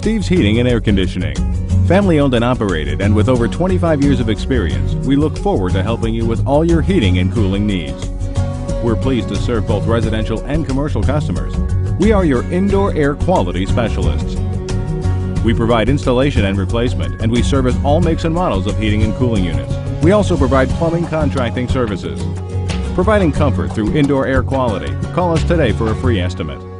Steve's Heating and Air Conditioning. Family owned and operated, and with over 25 years of experience, we look forward to helping you with all your heating and cooling needs. We're pleased to serve both residential and commercial customers. We are your indoor air quality specialists. We provide installation and replacement, and we service all makes and models of heating and cooling units. We also provide plumbing contracting services. Providing comfort through indoor air quality. Call us today for a free estimate.